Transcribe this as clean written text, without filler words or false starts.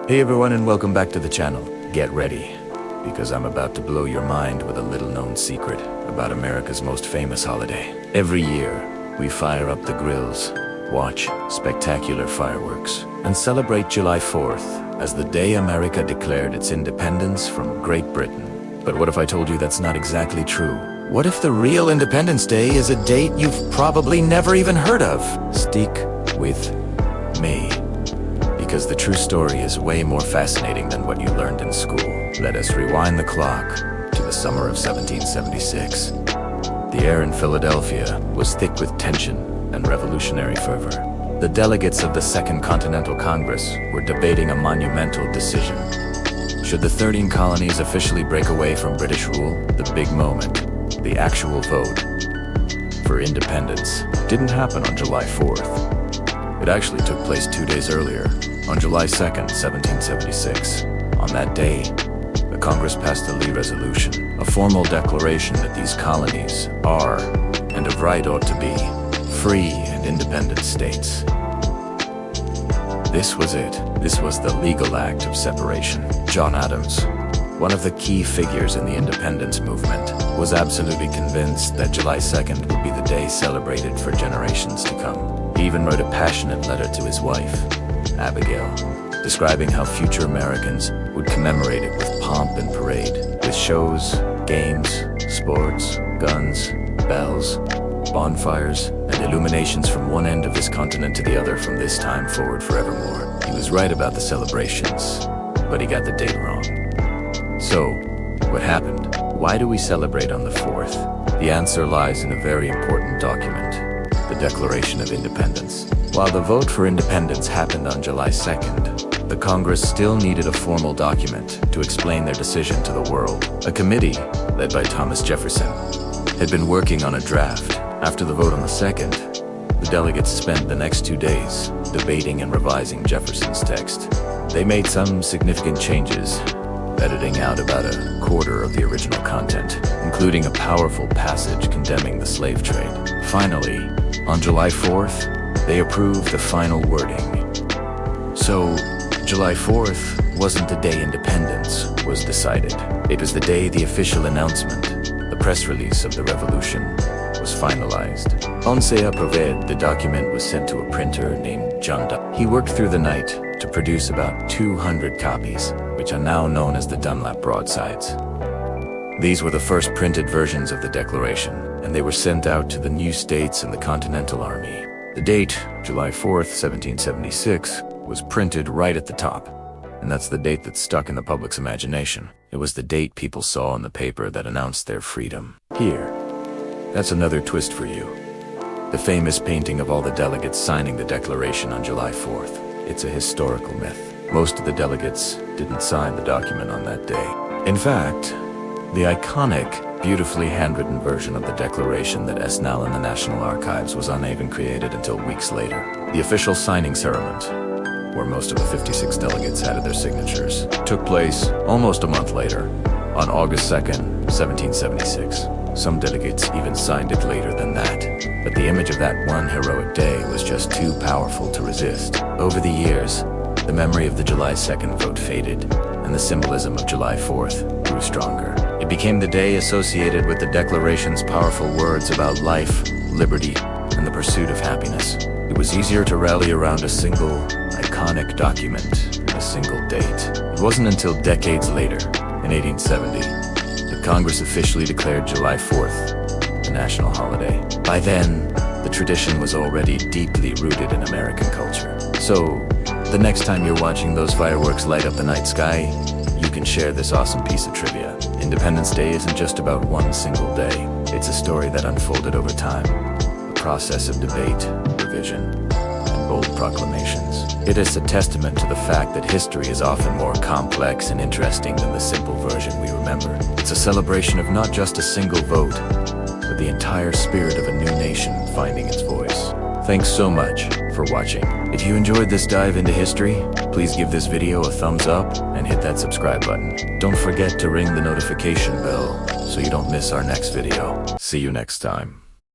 Hey everyone, and welcome back to the channel. Get ready, because I'm about to blow your mind with a little-known secret about America's most famous holiday. Every year, we fire up the grills, watch spectacular fireworks, and celebrate July 4th as the day America declared its independence from Great Britain. But what if I told you that's not exactly true? What if the real Independence Day is a date you've probably never even heard of? Stick with me, because the true story is way more fascinating than what you learned in school. Let us rewind the clock to the summer of 1776. The air in Philadelphia was thick with tension and revolutionary fervor. The delegates of the Second Continental Congress were debating a monumental decision. Should the 13 colonies officially break away from British rule? The big moment, the actual vote for independence, didn't happen on July 4th. It actually took place 2 days earlier, on July 2nd, 1776. On that day, the Congress passed the Lee Resolution, a formal declaration that these colonies are, and of right ought to be, free and independent states. This was it. This was the legal act of separation. John Adams, one of the key figures in the independence movement, was absolutely convinced that July 2nd would be the day celebrated for generations to come. He even wrote a passionate letter to his wife, Abigail, describing how future Americans would commemorate it with pomp and parade, with shows, games, sports, guns, bells, bonfires, and illuminations from one end of this continent to the other from this time forward forevermore. He was right about the celebrations, but he got the date wrong. So, what happened? Why do we celebrate on the 4th? The answer lies in a very important document, the Declaration of Independence. While the vote for independence happened on July 2nd, the Congress still needed a formal document to explain their decision to the world. A committee, led by Thomas Jefferson, had been working on a draft. After the vote on the 2nd, the delegates spent the next 2 days debating and revising Jefferson's text. They made some significant changes, editing out about a quarter of the original content, including a powerful passage condemning the slave trade. Finally, on July 4th, they approved the final wording. So, July 4th wasn't the day independence was decided. It was the day the official announcement, the press release of the revolution, was finalized. Once approved, the document was sent to a printer named John Dunlap. He worked through the night to produce about 200 copies, which are now known as the Dunlap broadsides. These were the first printed versions of the Declaration, and they were sent out to the new states and the Continental Army. The date, July 4th, 1776, was printed right at the top, and that's the date that stuck in the public's imagination. It was the date people saw in the paper that announced their freedom. Here, that's another twist for you. The famous painting of all the delegates signing the Declaration on July 4th. It's a historical myth. Most of the delegates didn't sign the document on that day. In fact, the iconic, beautifully handwritten version of the Declaration that is now in the National Archives was not even created until weeks later. The official signing ceremony, where most of the 56 delegates added their signatures, took place almost a month later, on August 2nd, 1776. Some delegates even signed it later than that, but the image of that one heroic day was just too powerful to resist. Over the years, the memory of the July 2nd vote faded, and the symbolism of July 4th grew stronger. It became the day associated with the Declaration's powerful words about life, liberty, and the pursuit of happiness. It was easier to rally around a single, iconic document, a single date. It wasn't until decades later, in 1870, that Congress officially declared July 4th a national holiday. By then, the tradition was already deeply rooted in American culture. So, the next time you're watching those fireworks light up the night sky, you can share this awesome piece of trivia. Independence Day isn't just about one single day. It's a story that unfolded over time, a process of debate, revision, and bold proclamations. It is a testament to the fact that history is often more complex and interesting than the simple version we remember. It's a celebration of not just a single vote, but the entire spirit of a new nation finding its voice. Thanks so much for watching. If you enjoyed this dive into history, please give this video a thumbs up and hit that subscribe button. Don't forget to ring the notification bell so you don't miss our next video. See you next time.